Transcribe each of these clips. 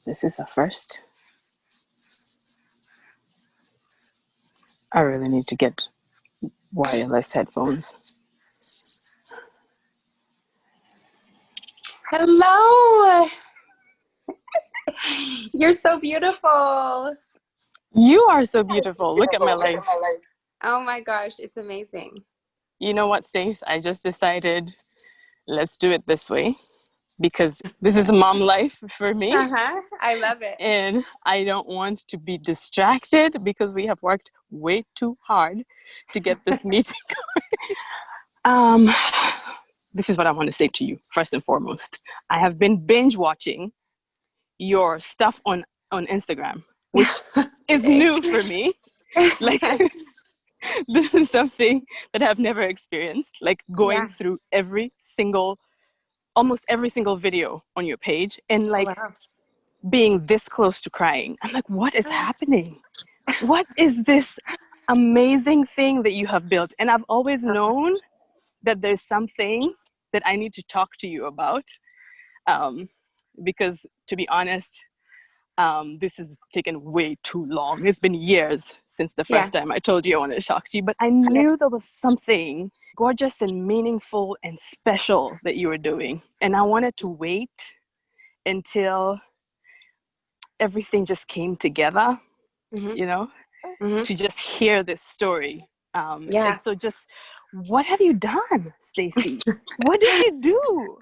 This is a first. I really need to get wireless headphones. Hello. You're so beautiful. You are so beautiful. Look at my life. Oh my gosh, it's amazing. You know what, Stace? I just decided let's do it this way because this is a mom life for me. I love it. And I don't want to be distracted because we have worked way too hard to get this meeting going. This is what I want to say to you, first and foremost. I have been binge watching your stuff on Instagram, which is new for me. Like, this is something that I've never experienced, like going through almost every single video on your page and like being this close to crying. I'm like, what is happening? What is this amazing thing that you have built? And I've always known that there's something that I need to talk to you about. Because to be honest, this has taken way too long. It's been years since the first time I told you I wanted to talk to you, but I knew there was something gorgeous and meaningful and special that you were doing. And I wanted to wait until everything just came together, you know, to just hear this story. And so just, what have you done, Stacey? What did you do?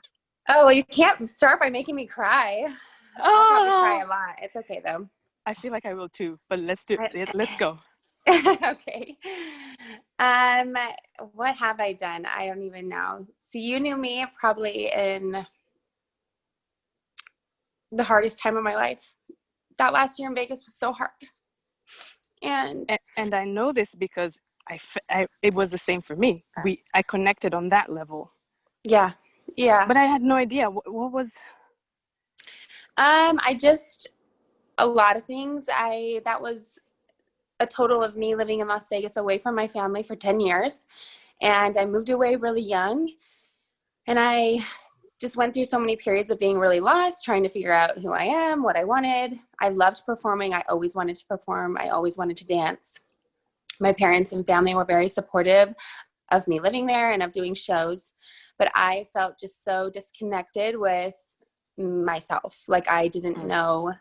Oh, well, you can't start by making me cry. I'll probably cry a lot. It's okay though. I feel like I will too, but let's do it. Let's go. Okay. What have I done? I don't even know. So you knew me probably in the hardest time of my life. That last year in Vegas was so hard. And I know this because it was the same for me. I connected on that level. Yeah. But I had no idea what was. A lot of things. That was a total of me living in Las Vegas away from my family for 10 years. And I moved away really young. And I just went through so many periods of being really lost, trying to figure out who I am, what I wanted. I loved performing. I always wanted to perform. I always wanted to dance. My parents and family were very supportive of me living there and of doing shows. But I felt just so disconnected with myself. Like I didn't know,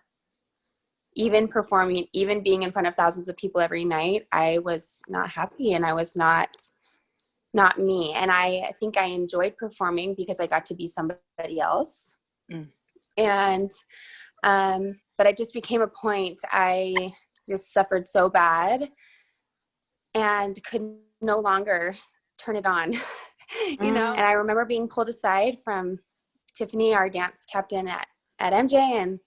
even performing, even being in front of thousands of people every night, I was not happy and I was not me. And I think I enjoyed performing because I got to be somebody else. And, but it just became a point. I just suffered so bad and could no longer turn it on, you know? And I remember being pulled aside from Tiffany, our dance captain at MJ,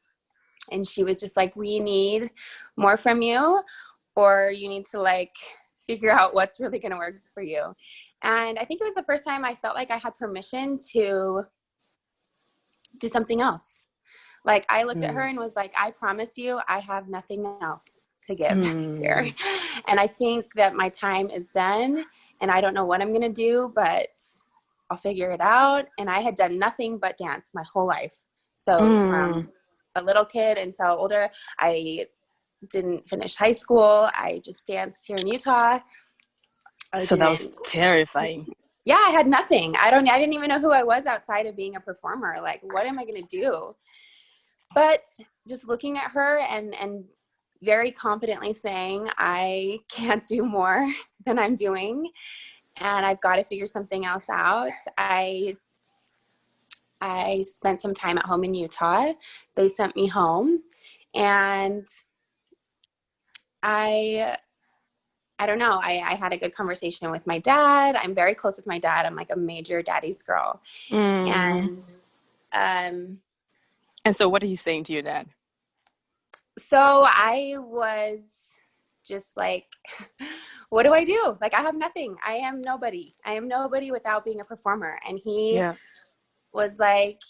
and she was just like, we need more from you, or you need to like figure out what's really going to work for you. And I think it was the first time I felt like I had permission to do something else. Like I looked at her and was like, I promise you, I have nothing else to give here. And I think that my time is done and I don't know what I'm going to do, but I'll figure it out. And I had done nothing but dance my whole life. So from a little kid until older, I didn't finish high school. I just danced here in Utah. So that was terrifying. Yeah, I had nothing. I didn't even know who I was outside of being a performer. Like, what am I going to do? But just looking at her and very confidently saying, I can't do more than I'm doing. And I've got to figure something else out. I spent some time at home in Utah. They sent me home, and I don't know. I had a good conversation with my dad. I'm very close with my dad. I'm like a major daddy's girl. And so what are you saying to your dad? So I was just like, what do I do? Like, I have nothing. I am nobody. I am nobody without being a performer. And he was like,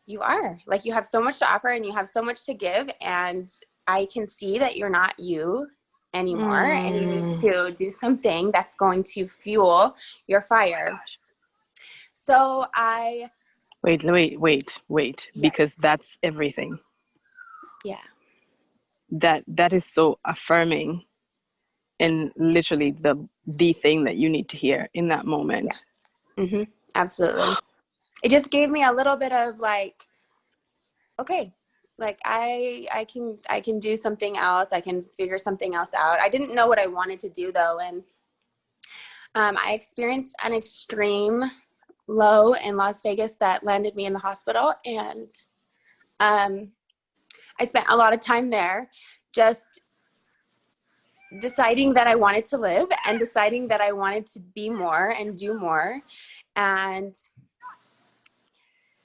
you are. Like, you have so much to offer and you have so much to give. And I can see that you're not you anymore. And you need to do something that's going to fuel your fire. So I... Wait, Yes. because that's everything. Yeah. That is so affirming, and literally the thing that you need to hear in that moment. Yeah. Mm-hmm. Absolutely. It just gave me a little bit of like, okay, like I can do something else. I can figure something else out. I didn't know what I wanted to do though. And I experienced an extreme low in Las Vegas that landed me in the hospital. And I spent a lot of time there just deciding that I wanted to live and deciding that I wanted to be more and do more. And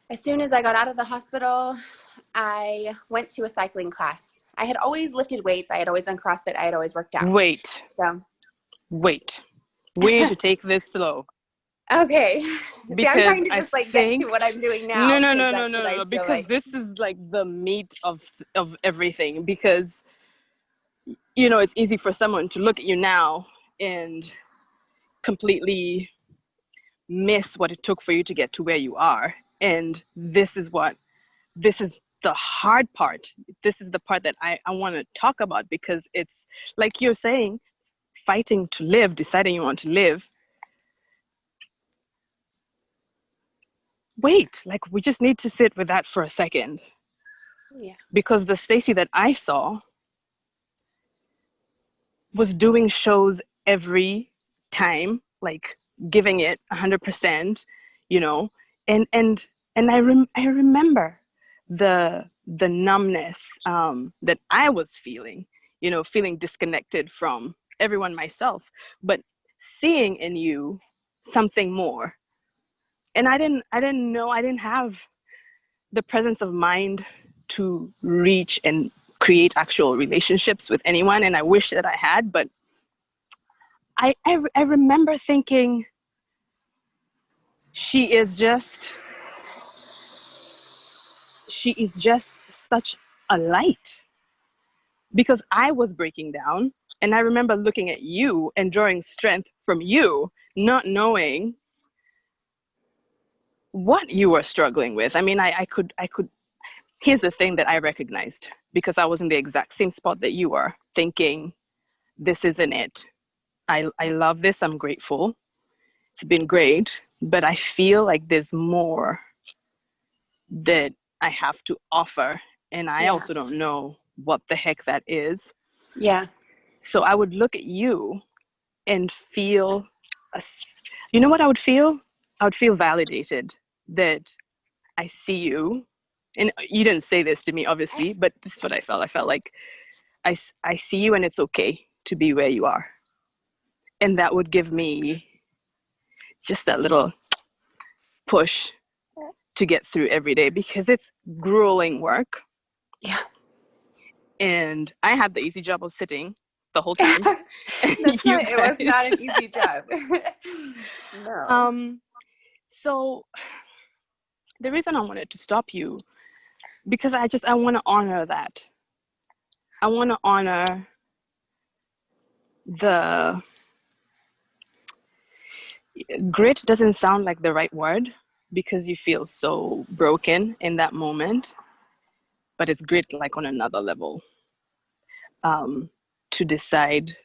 as soon as I got out of the hospital, I went to a cycling class. I had always lifted weights. I had always done CrossFit. I had always worked out. Wait. So. Wait. We need to take this slow. Okay. See, I'm Because trying to I just like get think to what I'm doing now. no, because Like. this is like the meat of everything. Because you know, it's easy for someone to look at you now and completely miss what it took for you to get to where you are. And this is the hard part. This is the part that I want to talk about, because it's like you're saying, fighting to live, deciding you want to live. Wait, like we just need to sit with that for a second. Yeah. Because the Stacey that I saw was doing shows every time, like giving it 100%, you know, and I remember the numbness that I was feeling, you know, feeling disconnected from everyone, myself, but seeing in you something more. And I didn't know, I didn't have the presence of mind to reach and create actual relationships with anyone, and I wish that I had. But I remember thinking, she is just such a light, because I was breaking down, and I remember looking at you and drawing strength from you, not knowing what you were struggling with. I mean, I could here's the thing that I recognized, because I was in the exact same spot that you were, thinking, this isn't it. I love this. I'm grateful. It's been great, but I feel like there's more that I have to offer. And I Yeah. also don't know what the heck that is. Yeah. So I would look at you and feel, you know what I would feel? I would feel validated that I see you. And you didn't say this to me, obviously, but this is what I felt. I felt like I see you, and it's okay to be where you are. And that would give me just that little push to get through every day, because it's grueling work. Yeah. And I have the easy job of sitting the whole time. It was not an easy job. No. So the reason I wanted to stop you, because I want to honor that. I want to honor the grit. Doesn't sound like the right word, because you feel so broken in that moment, but it's grit like on another level. To decide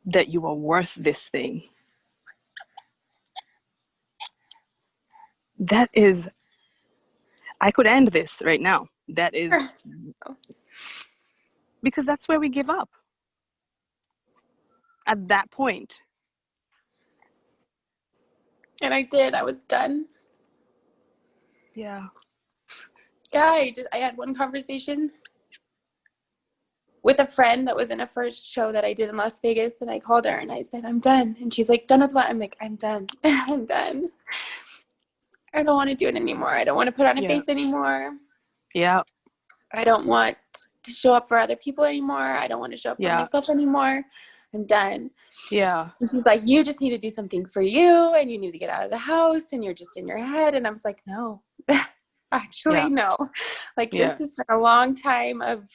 that you are worth this thing. That is, I could end this right now. That is, because that's where we give up. At that point. And I did. I was done. Yeah. Yeah, I had one conversation with a friend that was in a first show that I did in Las Vegas, and I called her and I said, I'm done. And she's like, done with what? I'm like, I'm done. I'm done. I don't want to do it anymore. I don't want to put on a face anymore. Yeah. I don't want to show up for other people anymore. I don't want to show up for myself anymore. I'm done. Yeah. And she's like, you just need to do something for you, and you need to get out of the house, and you're just in your head. And I was like, no, actually, no. Like, this has been a long time of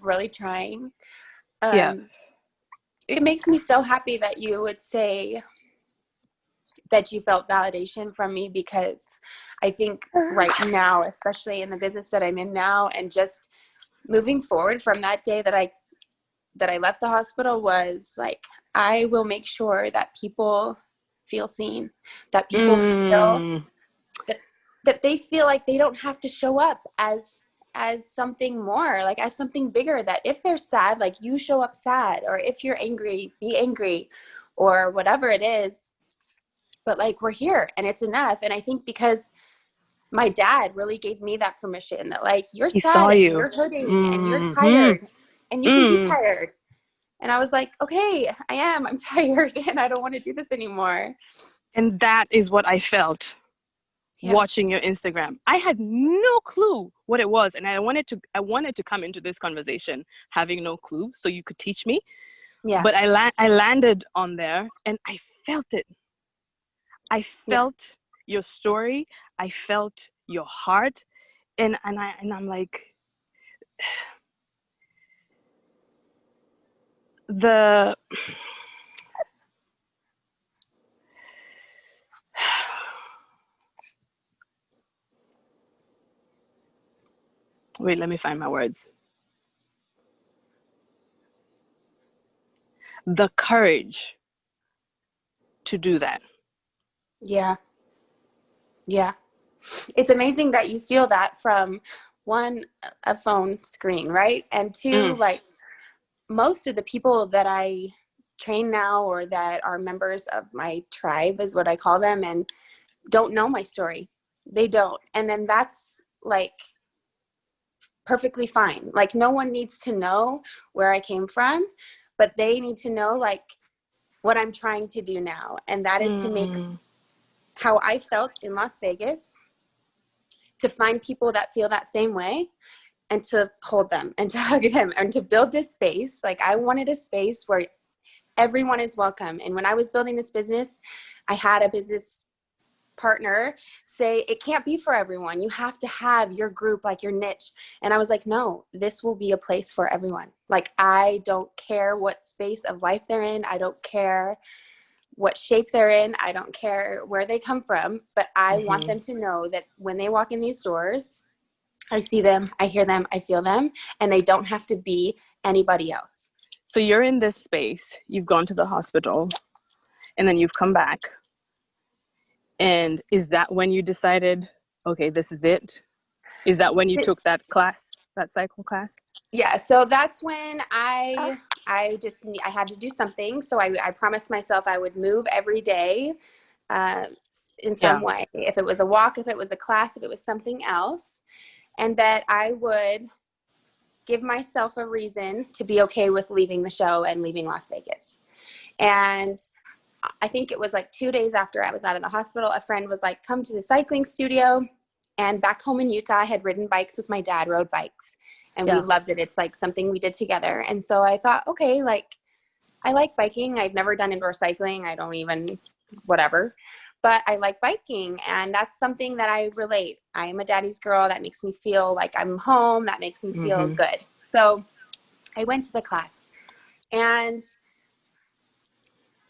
really trying. It makes me so happy that you would say that you felt validation from me, because I think right now, especially in the business that I'm in now, and just moving forward from that day that I left the hospital, was like, I will make sure that people feel seen, that people feel that they feel like they don't have to show up as something more, like as something bigger, that if they're sad, like, you show up sad, or if you're angry, be angry, or whatever it is, but like, we're here and it's enough. And I think because my dad really gave me that permission, that like, you're He sad saw and you. you're hurting and you're tired and you can be tired. And I was like, okay, I'm tired and I don't want to do this anymore. And that is what I felt watching your Instagram. I had no clue what it was. And I wanted to come into this conversation having no clue, so you could teach me. Yeah. But I landed on there and I felt it. I felt your story. I felt your heart. And I'm like, wait, let me find my words. The courage to do that. Yeah. Yeah. It's amazing that you feel that from, one, a phone screen, right? And two, like, most of the people that I train now, or that are members of my tribe is what I call them, and don't know my story. They don't. And then that's like perfectly fine. Like, no one needs to know where I came from, but they need to know like what I'm trying to do now. And that is to make how I felt in Las Vegas, to find people that feel that same way, and to hold them and to hug them and to build this space. Like, I wanted a space where everyone is welcome. And when I was building this business, I had a business partner say, it can't be for everyone. You have to have your group, like your niche. And I was like, no, this will be a place for everyone. Like, I don't care what space of life they're in. I don't care what shape they're in. I don't care where they come from, but I want them to know that when they walk in these doors, I see them, I hear them, I feel them, and they don't have to be anybody else. So you're in this space, you've gone to the hospital, and then you've come back. And is that when you decided, okay, this is it? Is that when you took that class, that cycle class? Yeah, so that's when I had to do something. So I promised myself I would move every day in some way. If it was a walk, if it was a class, if it was something else. And that I would give myself a reason to be okay with leaving the show and leaving Las Vegas. And I think it was like 2 days after I was out of the hospital, a friend was like, come to the cycling studio. And back home in Utah, I had ridden bikes with my dad, rode bikes. And we loved it. It's like something we did together. And so I thought, okay, like, I like biking. I've never done indoor cycling. I don't even, whatever. But I like biking, and that's something that I relate. I am a daddy's girl. That makes me feel like I'm home. That makes me feel good. So I went to the class, and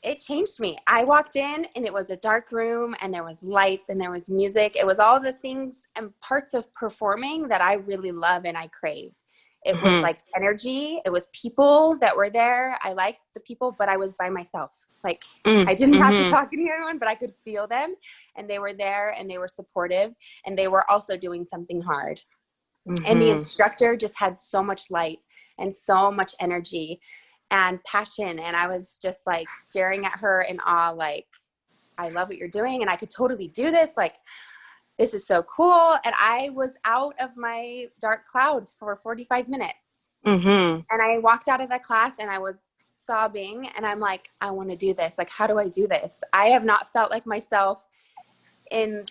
it changed me. I walked in, and it was a dark room, and there was lights, and there was music. It was all the things and parts of performing that I really love and I crave. It was like energy. It was people that were there. I liked the people, but I was by myself. Like, I didn't have to talk to anyone, but I could feel them, and they were there, and they were supportive, and they were also doing something hard. And the instructor just had so much light and so much energy and passion. And I was just like staring at her in awe, like, I love what you're doing, and I could totally do this. Like, this is so cool. And I was out of my dark cloud for 45 minutes. And I walked out of that class, and I was sobbing, and I'm like, I want to do this. Like, how do I do this? I have not felt like myself in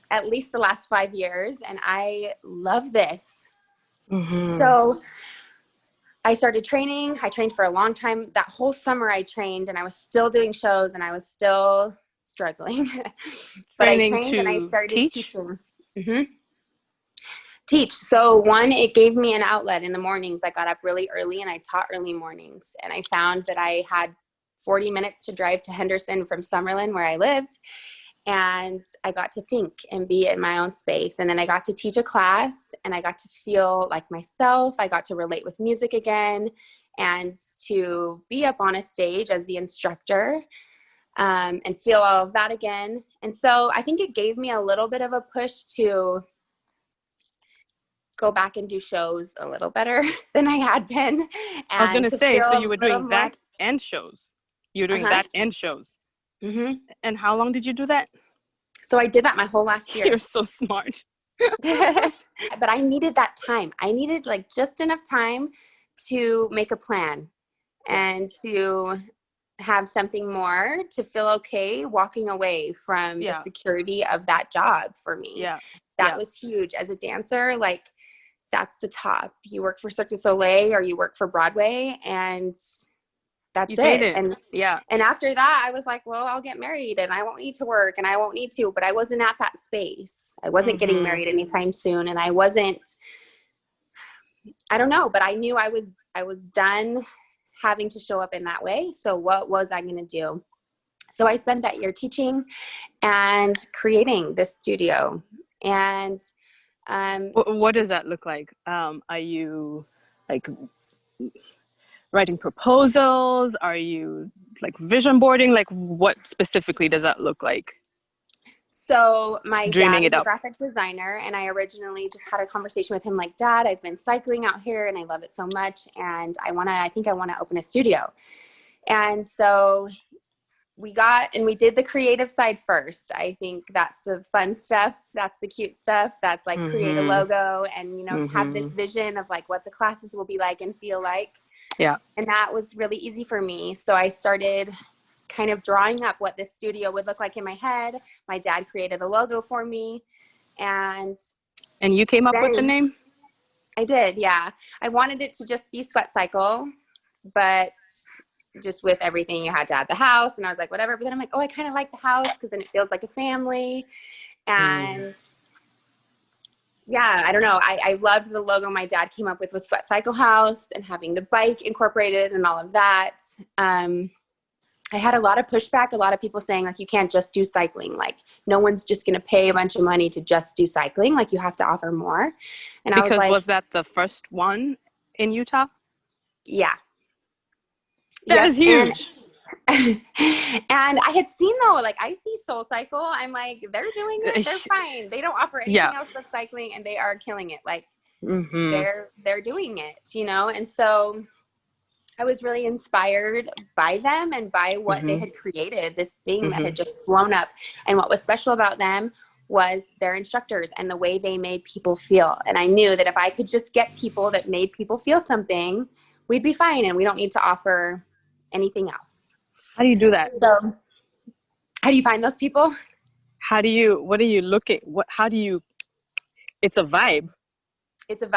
at least the last 5 years, and I love this. So I started training. I trained for a long time. That whole summer I trained, and I was still doing shows, and I was still struggling. But I trained and I started teaching. Teach. So one, it gave me an outlet in the mornings. I got up really early and I taught early mornings. And I found that I had 40 minutes to drive to Henderson from Summerlin, where I lived. and I got to think and be in my own space. And then I got to teach a class, and I got to feel like myself. I got to relate with music again, and to be up on a stage as the instructor, and feel all of that again. And so I think it gave me a little bit of a push to go back and do shows a little better than I had been, I was going and to to say, feel so a you were little doing more. that and shows. You were doing Uh-huh. that and shows. Mm-hmm. And how long did you do that? So I did that my whole last year. You're so smart. But I needed that time. I needed like just enough time to make a plan and to have something more to feel okay walking away from the security of that job for me. Yeah. That was huge. As a dancer, like that's the top. You work for Cirque du Soleil or you work for Broadway, and that's it. And after that, I was like, well, I'll get married and I won't need to work and I won't need to, but I wasn't at that space. I wasn't getting married anytime soon. And I don't know, but I knew I was done having to show up in that way. So what was I going to do? So I spent that year teaching and creating this studio. And what does that look like? Are you like writing proposals? Are you like vision boarding? Like what specifically does that look like? So my Dreaming dad is it a up. graphic designer, and I originally just had a conversation with him like, Dad, I've been cycling out here and I love it so much, and I think I want to open a studio. And so we did the creative side first. I think that's the fun stuff. That's the cute stuff. That's like create a logo and, have this vision of like what the classes will be like and feel like. Yeah. And that was really easy for me. So I started kind of drawing up what this studio would look like in my head. My dad created a logo for me. And you came up with the name? I did, yeah. I wanted it to just be Sweat Cycle, but just with everything, you had to have the house. And I was like, whatever. But then I'm like, oh, I kind of like the house because then it feels like a family. And yeah, I don't know. I loved the logo my dad came up with Sweat Cycle House and having the bike incorporated and all of that. I had a lot of pushback, a lot of people saying like, you can't just do cycling. Like no one's just going to pay a bunch of money to just do cycling. Like you have to offer more. And I was like, was that the first one in Utah? Yeah. That is huge. And I had seen though, like I see Soul Cycle. I'm like, they're doing it. They're fine. They don't offer anything else but cycling and they are killing it. Like they're doing it, And so I was really inspired by them and by what they had created, this thing that had just blown up. And what was special about them was their instructors and the way they made people feel. And I knew that if I could just get people that made people feel something, we'd be fine. And we don't need to offer anything else. How do you do that? So how do you find those people? What do you look at? It's a vibe. It's a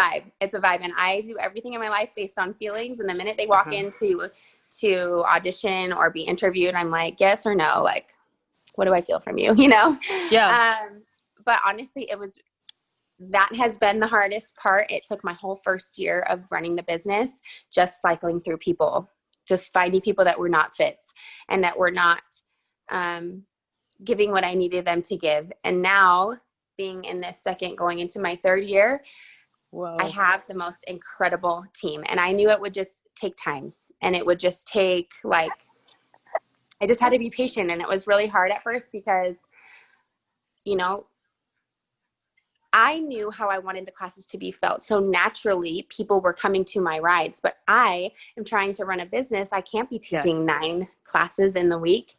vibe. And I do everything in my life based on feelings. And the minute they walk into to audition or be interviewed, I'm like, yes or no? Like, what do I feel from you? Yeah. But honestly, that has been the hardest part. It took my whole first year of running the business, just cycling through people, just finding people that were not fits and that were not giving what I needed them to give. And now being in this going into my third year, Whoa. I have the most incredible team. And I knew it would just take time and it would just take I just had to be patient. And it was really hard at first because, I knew how I wanted the classes to be felt. So naturally people were coming to my rides, but I am trying to run a business. I can't be teaching 9 classes in the week.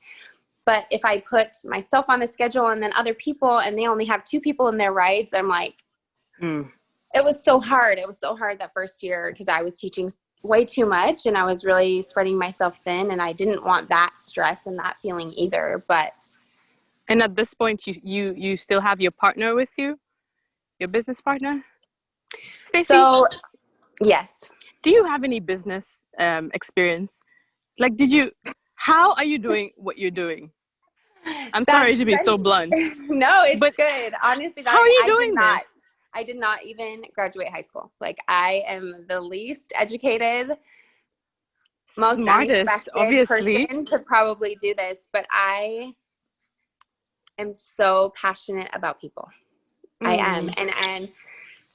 But if I put myself on the schedule and then other people, and they only have 2 people in their rides, I'm like, It was so hard. It was so hard that first year because I was teaching way too much and I was really spreading myself thin and I didn't want that stress and that feeling either. And at this point, you still have your partner with you, your business partner, Stacey? So, yes. Do you have any business experience? Like, how are you doing what you're doing? I'm sorry to be so blunt. No, it's good. Honestly, how are you doing this? I did not even graduate high school. Like I am the least educated, most smartest, unexpected obviously, person to probably do this. But I am so passionate about people. I am. And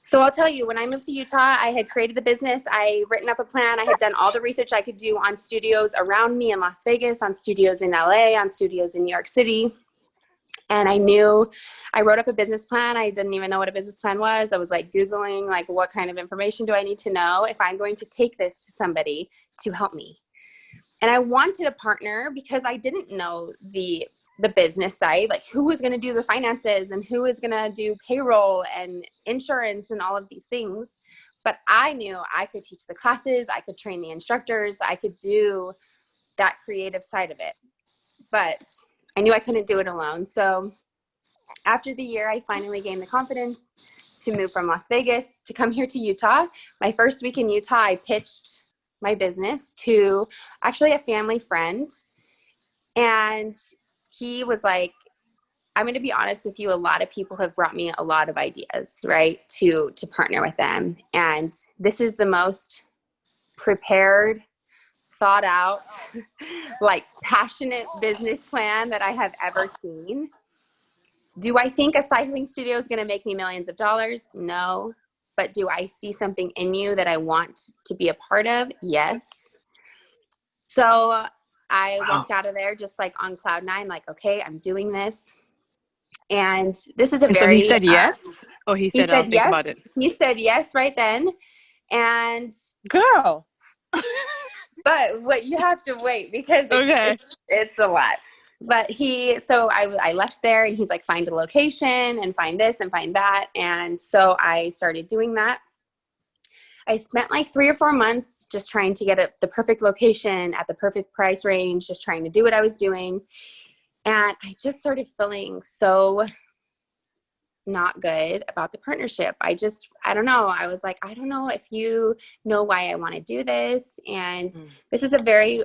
so I'll tell you, when I moved to Utah, I had created the business. I written up a plan. I had done all the research I could do on studios around me in Las Vegas, on studios in LA, on studios in New York City. And I wrote up a business plan. I didn't even know what a business plan was. I was like Googling, like, what kind of information do I need to know if I'm going to take this to somebody to help me? And I wanted a partner because I didn't know the business side, like who was going to do the finances and who was going to do payroll and insurance and all of these things. But I knew I could teach the classes, I could train the instructors, I could do that creative side of it. But I knew I couldn't do it alone. So after the year, I finally gained the confidence to move from Las Vegas to come here to Utah. My first week in Utah, I pitched my business to actually a family friend. And he was like, I'm going to be honest with you, a lot of people have brought me a lot of ideas, right, to partner with them. And this is the most prepared, thought out, like passionate business plan that I have ever seen. Do I think a cycling studio is going to make me millions of dollars? No. But do I see something in you that I want to be a part of? Yes. So I walked out of there just like on cloud nine, like, okay, I'm doing this. And this is a So he said yes? Or he said, I'll think about it? He said yes right then. And girl. But what you have to wait because it's a lot. But I left there and he's like, find a location and find this and find that. And so I started doing that. I spent like 3 or 4 months just trying to get the perfect location at the perfect price range, just trying to do what I was doing. And I just started feeling so not good about the partnership. I don't know. I was like, I don't know if you know why I want to do this. And this is a very,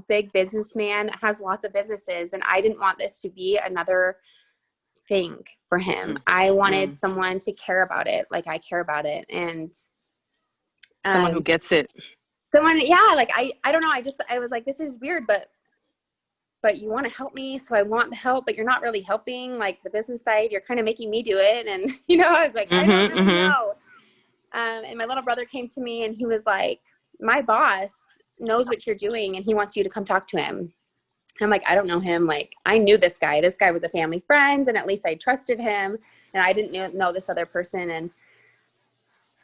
big businessman that has lots of businesses. And I didn't want this to be another thing for him. I wanted someone to care about it like I care about it. And someone who gets it. Like, I don't know. I was like, this is weird, but you want to help me. So I want the help, but you're not really helping like the business side. You're kind of making me do it. And, I was like, I don't really know. And my little brother came to me and he was like, my boss knows what you're doing and he wants you to come talk to him. And I'm like, I don't know him. Like, I knew this guy. This guy was a family friend and at least I trusted him. And I didn't know this other person. And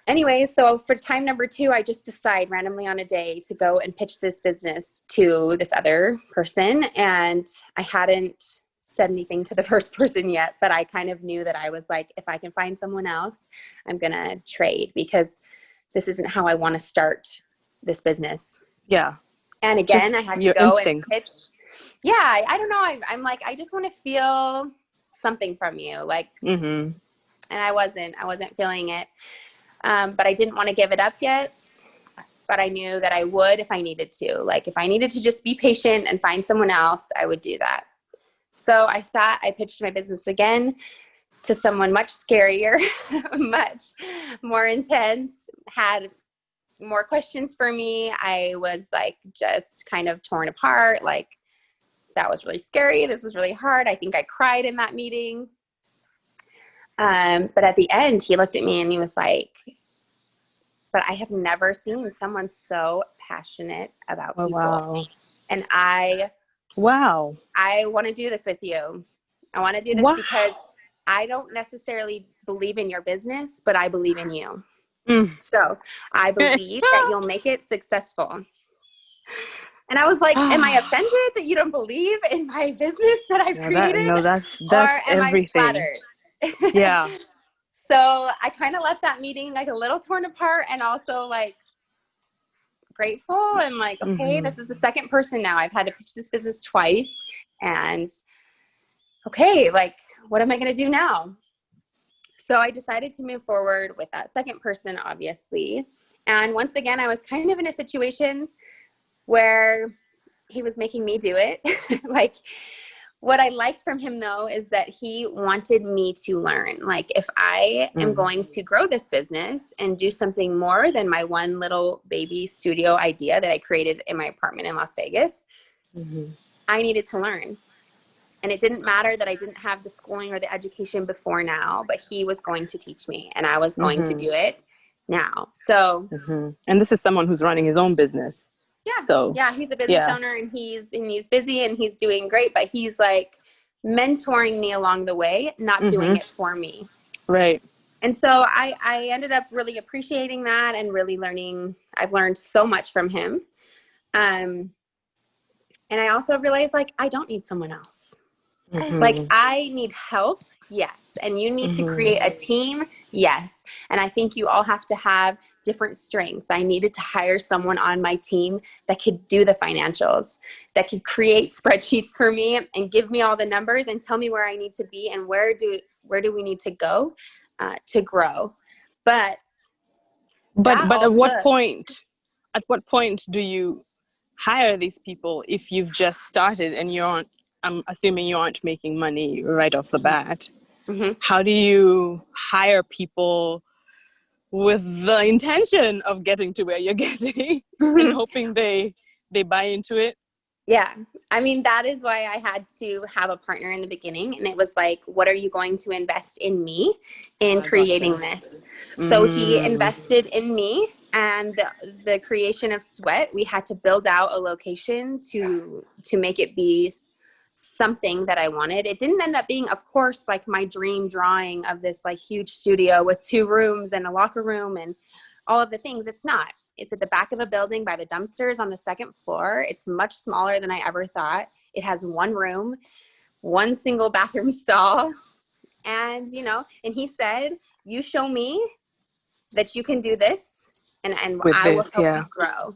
anyway, so for time number 2, I just decide randomly on a day to go and pitch this business to this other person. And I hadn't said anything to the first person yet, but I kind of knew that I was like, if I can find someone else, I'm going to trade because this isn't how I want to start this business. Yeah. And again, I had to go and pitch. Yeah. I don't know. I'm like, I just want to feel something from you. Like, and I wasn't feeling it. But I didn't want to give it up yet, but I knew that I would if I needed to. Like if I needed to just be patient and find someone else, I would do that. So I pitched my business again to someone much scarier, much more intense, had more questions for me. I was like just kind of torn apart. Like that was really scary. This was really hard. I think I cried in that meeting. But at the end, he looked at me and he was like, but I have never seen someone so passionate about people. Wow. And I want to do this with you. I want to do this because I don't necessarily believe in your business, but I believe in you. So I believe that you'll make it successful. And I was like, am I offended that you don't believe in my business that I've created? That's or am everything. I flattered? Yeah. So I kind of left that meeting like a little torn apart and also like grateful and like, okay, this is the second person now. I've had to pitch this business twice and okay, like what am I going to do now? So I decided to move forward with that second person, obviously. And once again, I was kind of in a situation where he was making me do it. Like what I liked from him though, is that he wanted me to learn. Like if I am going to grow this business and do something more than my one little baby studio idea that I created in my apartment in Las Vegas, I needed to learn. And it didn't matter that I didn't have the schooling or the education before now, but he was going to teach me and I was going to do it now. So, and this is someone who's running his own business. Yeah. So, yeah, he's a business owner and he's busy and he's doing great, but he's like mentoring me along the way, not doing it for me. Right. And so I ended up really appreciating that and really learning. I've learned so much from him. And I also realized, like, I don't need someone else. Like, I need help. Yes. And you need to create a team. Yes. And I think you all have to have different strengths. I needed to hire someone on my team that could do the financials, that could create spreadsheets for me and give me all the numbers and tell me where I need to be and where do we need to go to grow. But at what point do you hire these people if you've just started and I'm assuming you aren't making money right off the bat? How do you hire people with the intention of getting to where you're getting and hoping they buy into it? Yeah. I mean, that is why I had to have a partner in the beginning. And it was like, what are you going to invest in me in creating this? So he invested in me and the creation of Sweat. We had to build out a location to make it be something that I wanted. It didn't end up being, of course, like my dream drawing of this like huge studio with 2 rooms and a locker room and all of the things. It's not. It's at the back of a building by the dumpsters on the 2nd floor. It's much smaller than I ever thought. It has 1 room, 1 single bathroom stall. And, and he said, you show me that you can do this and I will help you grow.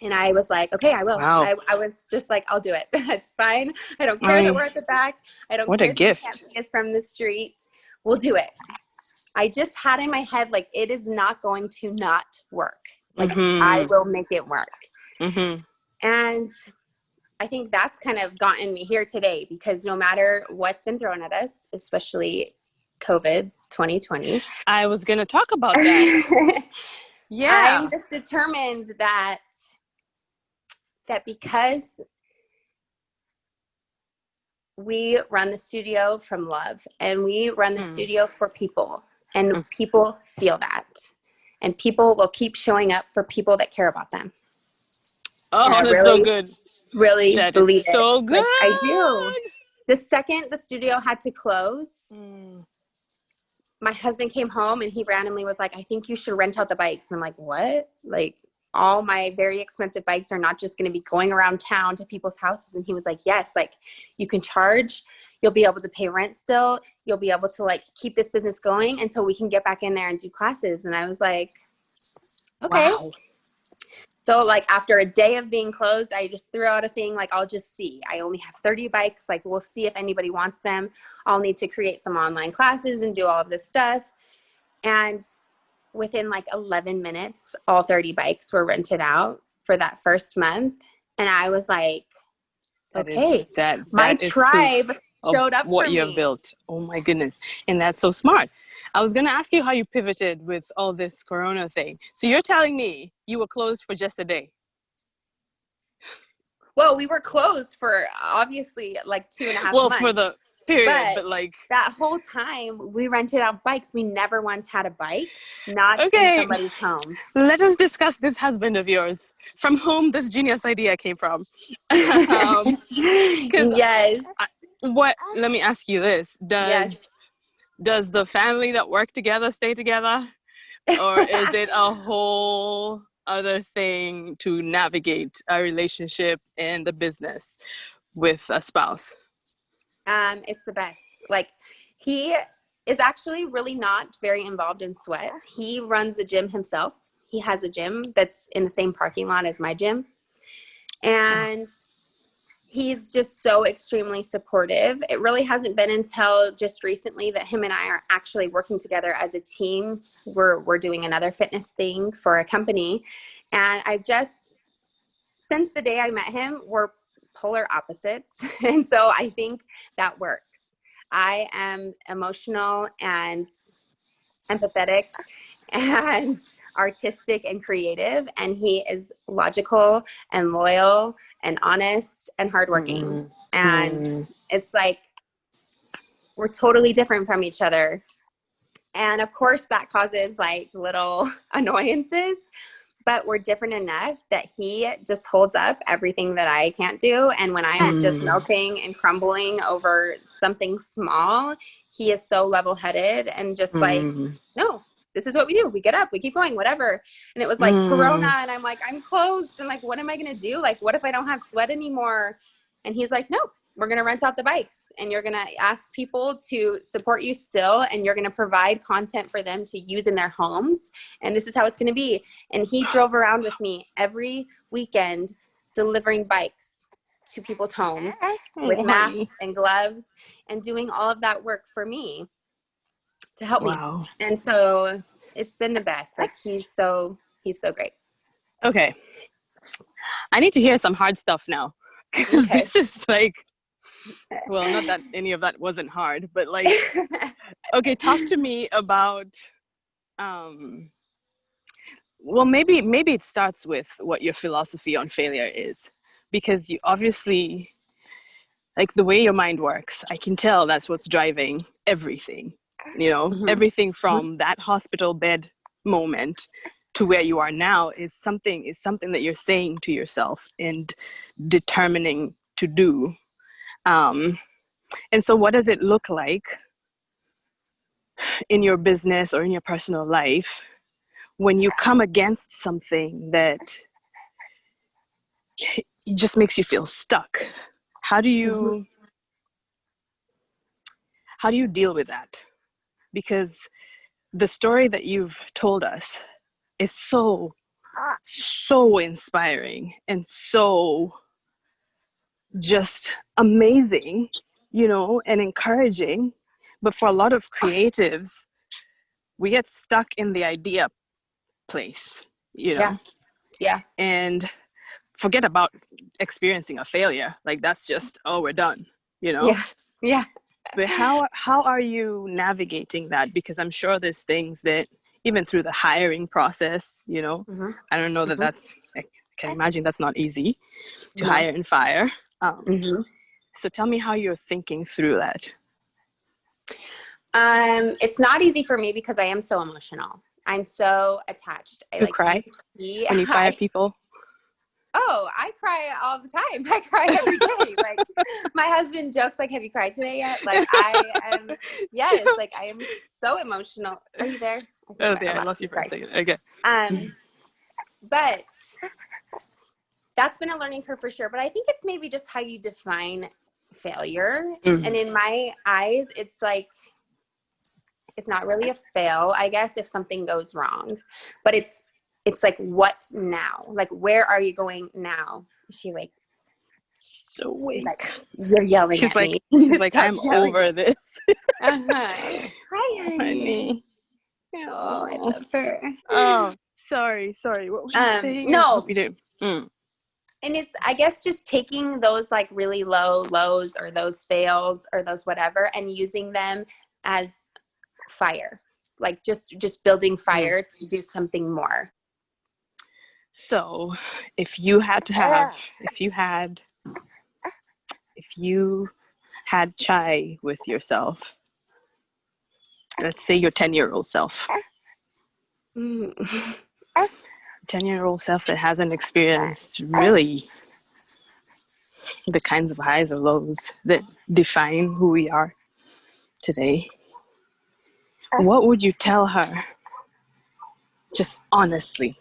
And I was like, okay, I will. Wow. I was just like, I'll do it. It's fine. I don't care that we're at the back. I don't care that you can't see us from the street. We'll do it. I just had in my head, like, it is not going to not work. Like, I will make it work. And I think that's kind of gotten me here today because no matter what's been thrown at us, especially COVID 2020. I was going to talk about that. I'm just determined that because we run the studio from love and we run the studio for people and people feel that and people will keep showing up for people that care about them. Oh, that's so good. Really that believe is so it. good. Like, I do. The second the studio had to close, my husband came home and he randomly was like, I think you should rent out the bikes. And I'm like, what? Like, all my very expensive bikes are not just going to be going around town to people's houses. And he was like, yes, like you can charge, you'll be able to pay rent still. You'll be able to like keep this business going until we can get back in there and do classes. And I was like, okay. Wow. So like after a day of being closed, I just threw out a thing like, I'll just see. I only have 30 bikes. Like we'll see if anybody wants them. I'll need to create some online classes and do all of this stuff. And within like 11 minutes, all 30 bikes were rented out for that first month. And I was like, okay, my tribe showed up what for you me. have built. Oh my goodness. And that's so smart. I was going to ask you how you pivoted with all this Corona thing. So you're telling me you were closed for just a day? Well, we were closed for obviously like 2.5 months. Well, for the period, but like that whole time we rented out bikes. We never once had a bike, not in somebody's home. Let us discuss this husband of yours, from whom this genius idea came from. Yes. Let me ask you this. Does the family that work together stay together? Or is it a whole other thing to navigate a relationship and a business with a spouse? It's the best. Like, he is actually really not very involved in Sweat. He runs a gym himself. He has a gym that's in the same parking lot as my gym. And he's just so extremely supportive. It really hasn't been until just recently that him and I are actually working together as a team. We're doing another fitness thing for a company. And since the day I met him, we're polar opposites. And so I think that works. I am emotional and empathetic and artistic and creative, and he is logical and loyal and honest and hardworking. And It's like we're totally different from each other. And of course that causes like little annoyances, but we're different enough that he just holds up everything that I can't do. And when I'm just melting and crumbling over something small, he is so level-headed and just like, no, this is what we do. We get up, we keep going, whatever. And it was like Corona. And I'm like, I'm closed. And like, what am I going to do? Like, what if I don't have sweat anymore? And he's like, no, we're going to rent out the bikes and you're going to ask people to support you still. And you're going to provide content for them to use in their homes. And this is how it's going to be. And he drove around with me every weekend delivering bikes to people's homes with masks and gloves and doing all of that work for me to help me. And so it's been the best. Like he's so great. Okay. I need to hear some hard stuff now. Because this is like, well, not that any of that wasn't hard, but like, okay, talk to me about, well, maybe it starts with what your philosophy on failure is, because you obviously, like the way your mind works, I can tell that's what's driving everything, you know, everything from that hospital bed moment to where you are now is something that you're saying to yourself and determining to do. And so what does it look like in your business or in your personal life when you come against something that just makes you feel stuck? How do you deal with that? Because the story that you've told us is so inspiring and so just amazing, you know, and encouraging. But for a lot of creatives, we get stuck in the idea place, you know, and forget about experiencing a failure. Like that's just, oh, we're done, you know? But how are you navigating that? Because I'm sure there's things that even through the hiring process, you know, I don't know that that's, I can imagine that's not easy to hire and fire. So tell me how you're thinking through that. It's not easy for me because I am so emotional. I'm so attached. I like cry when you fire people. Oh, I cry all the time. I cry every day. Like my husband jokes like, have you cried today yet? Like I am, yes, like I am so emotional. Are you there? Oh, there, I lost you for a second. Okay. But that's been a learning curve for sure. But I think it's maybe just how you define failure. And in my eyes, it's like, it's not really a fail, I guess, if something goes wrong, but it's like, what now? Like, where are you going now? Is she awake? So awake. Like, you're yelling at me. She's like, I'm over this. Hi, honey. Oh, I love her. Oh, sorry. What were you saying? No. We do. And it's, I guess, just taking those like really low lows or those fails or those whatever and using them as fire, like just building fire to do something more. So if you had chai with yourself, let's say your 10-year-old self, 10-year-old self that hasn't experienced really the kinds of highs or lows that define who we are today, what would you tell her? Just honestly.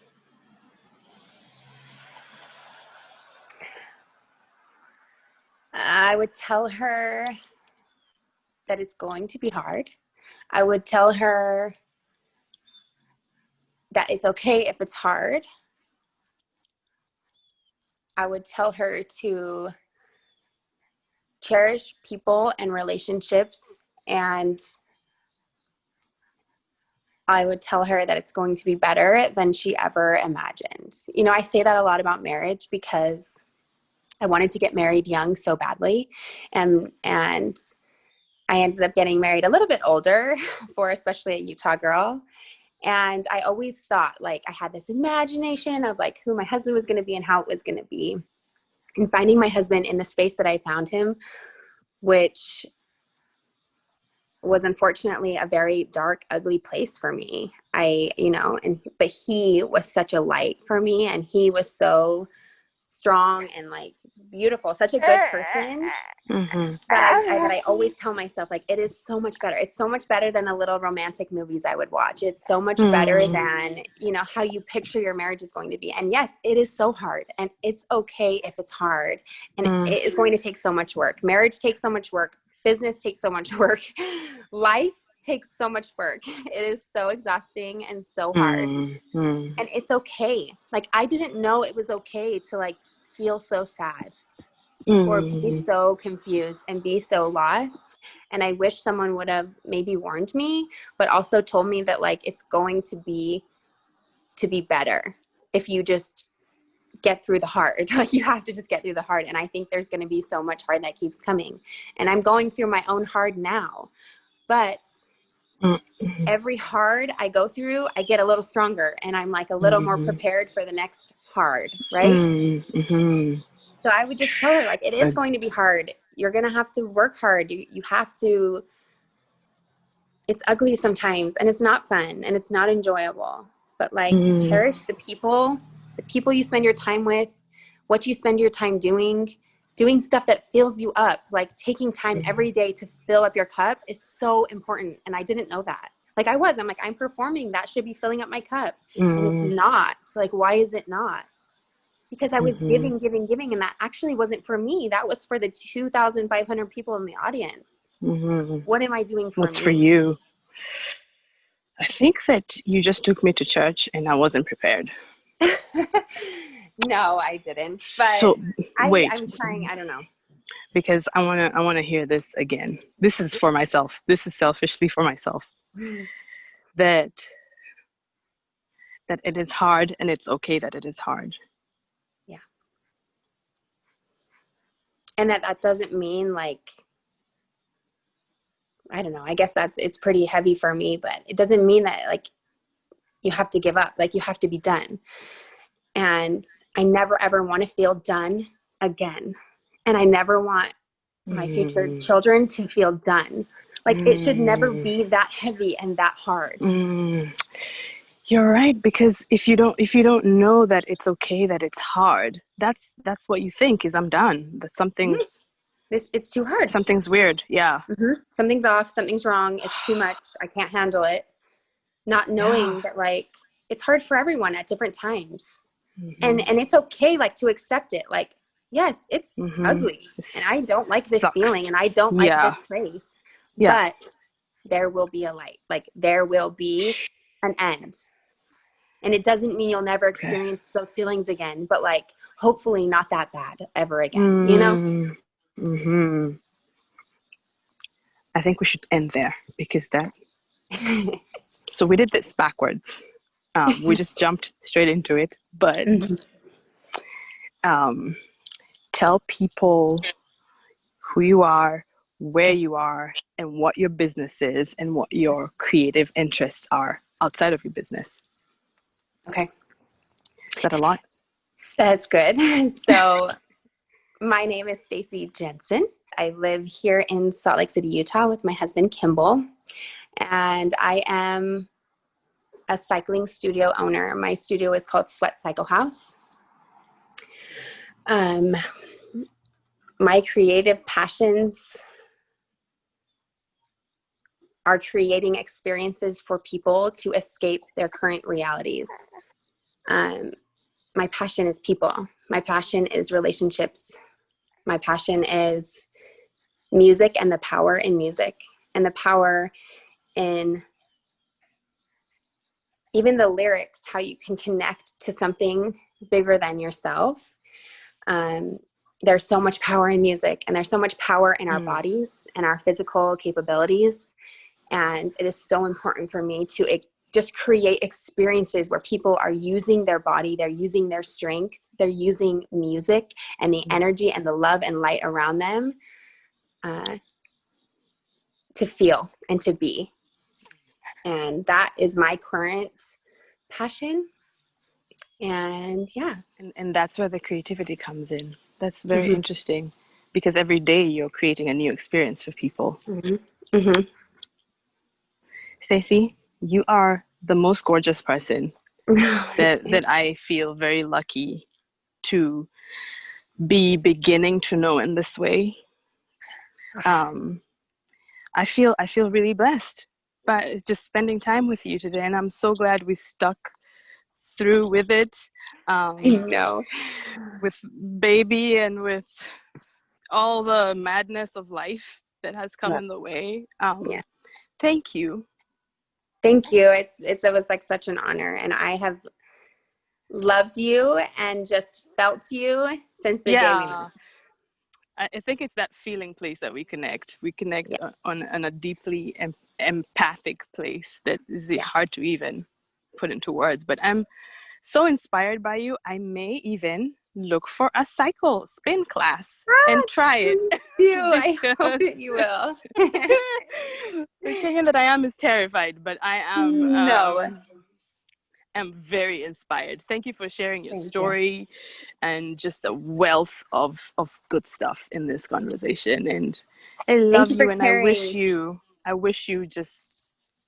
I would tell her that it's going to be hard. I would tell her that it's okay if it's hard. I would tell her to cherish people and relationships, and I would tell her that it's going to be better than she ever imagined. You know, I say that a lot about marriage because I wanted to get married young so badly. And I ended up getting married a little bit older for especially a Utah girl. And I always thought, like, I had this imagination of like who my husband was going to be and how it was going to be. And finding my husband in the space that I found him which was unfortunately a very dark, ugly place for me. But he was such a light for me, and he was so strong and like beautiful, such a good person. That I always tell myself, like, it is so much better. It's so much better than the little romantic movies I would watch. It's so much better than, how you picture your marriage is going to be. And yes, it is so hard, and it's okay if it's hard, and it is going to take so much work. Marriage takes so much work. Business takes so much work. Life takes so much work. It is so exhausting and so hard. And it's okay. Like, I didn't know it was okay to like feel so sad or be so confused and be so lost. And I wish someone would have maybe warned me, but also told me that like, it's going to be better if you just get through the hard. Like, you have to just get through the hard. And I think there's going to be so much hard that keeps coming. And I'm going through my own hard now, but every hard I go through, I get a little stronger, and I'm like a little more prepared for the next hard. Right. So I would just tell her, like, it is going to be hard. You're going to have to work hard. You have to, it's ugly sometimes, and it's not fun, and it's not enjoyable, but like cherish the people you spend your time with, what you spend your time doing stuff that fills you up. Like, taking time every day to fill up your cup is so important. And I didn't know that. Like, I'm like, I'm performing. That should be filling up my cup. And it's not. Like, why is it not? Because I was giving, and that actually wasn't for me. That was for the 2,500 people in the audience. What am I doing for me? What's for you? I think that you just took me to church and I wasn't prepared. No, I didn't. But so, wait. I'm trying. I don't know. Because I wanna hear this again. This is for myself. This is selfishly for myself. That it is hard, and it's okay that it is hard. Yeah. And that doesn't mean like, I don't know, I guess it's pretty heavy for me, but it doesn't mean that like you have to give up, like you have to be done. And I never ever want to feel done again. And I never want my future children to feel done. Like, it should never be that heavy and that hard. You're right, because if you don't know that it's okay that it's hard, that's what you think is, I'm done. That something's it's too hard. Something's weird. Yeah. Something's off. Something's wrong. It's too much. I can't handle it. Not knowing that like it's hard for everyone at different times. And it's okay like to accept it. Like, yes, it's ugly, and I don't like this feeling, and I don't like this place. But there will be a light. Like, there will be an end. And it doesn't mean you'll never experience those feelings again, but like, hopefully not that bad ever again, you know? I think we should end there, because that so we did this backwards. We just jumped straight into it, but tell people who you are, where you are, and what your business is, and what your creative interests are outside of your business. Okay. Is that a lot? That's good. So my name is Stacey Jensen. I live here in Salt Lake City, Utah with my husband, Kimball, and I am a cycling studio owner. My studio is called Sweat Cycle House. My creative passions are creating experiences for people to escape their current realities. My passion is people. My passion is relationships. My passion is music, and the power in music, and the power in even the lyrics, how you can connect to something bigger than yourself. There's so much power in music, and there's so much power in our bodies and our physical capabilities. And it is so important for me to just create experiences where people are using their body, they're using their strength, they're using music and the energy and the love and light around them to feel and to be. And that is my current passion. And yeah. And that's where the creativity comes in. That's very interesting. because every day you're creating a new experience for people. Mm-hmm. Mm-hmm. Stacey, you are the most gorgeous person that I feel very lucky to be beginning to know in this way. I feel really blessed by just spending time with you today, and I'm so glad we stuck through with it. I know. With baby and with all the madness of life that has come Yeah. in the way. Yeah. Thank you. Thank you. It was like such an honor, and I have loved you and just felt you since the day we met. Yeah, I think it's that feeling place that we connect. We connect Yeah. on a deeply empathic place that is Yeah. hard to even put into words. But I'm so inspired by you. I may even look for a cycle spin class and try it Please do. I hope because that you will. the Kenyan that I am is terrified, but I No. am very inspired. Thank you for sharing your Thank you. story and just a wealth of good stuff in this conversation. And I Thank love you for you, and caring. I wish you just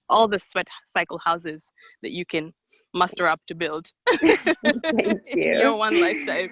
all the sweat cycle houses that you can muster up to build Thank in your you. one lifetime.